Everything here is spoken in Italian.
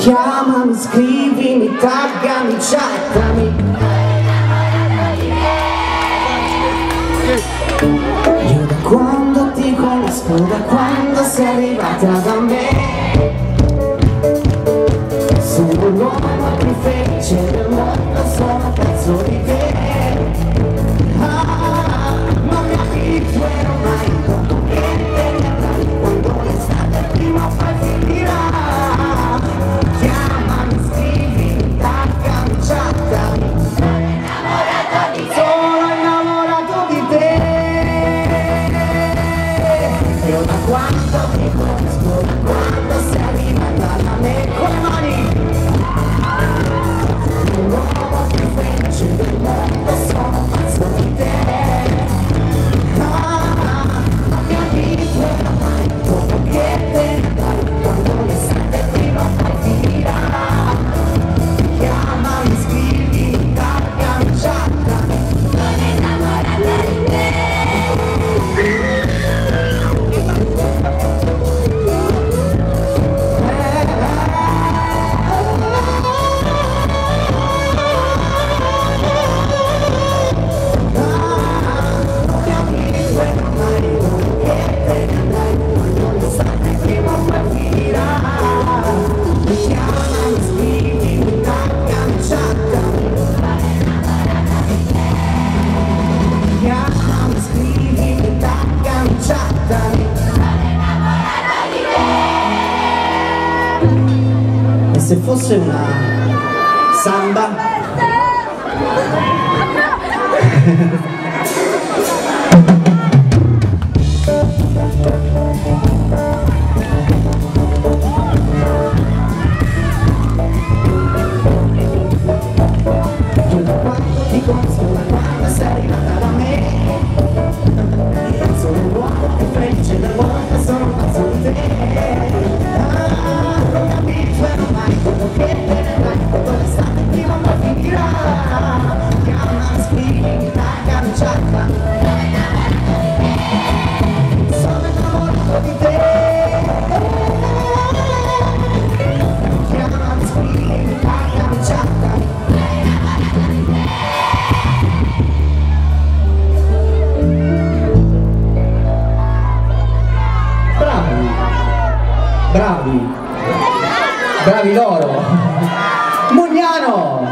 Chiamami, scrivimi, taggami, chattami. Io da quando ti conosco, da quando sei arrivata da me, sono l'uomo più felice del mondo, sono pezzo di te. Non mi abituerò mai, dopo che te ne andrai, quando l'estate prima o poi finirà. Chiamami, scrivimi, taggami, chattami. Sono innamorato di te. Io da quando ti conosco, da quando sei arrivata da me, con le mani. L'uomo più felice del mondo, sono pazzo di te. Non mi abituerò mai, dopo che te ne andrai, quando l'estate prima o poi finirà. Chiamami, scrivimi, taggami, chattami. Sono innamorata di te. E se fosse una samba? Bravi loro. Mugnano.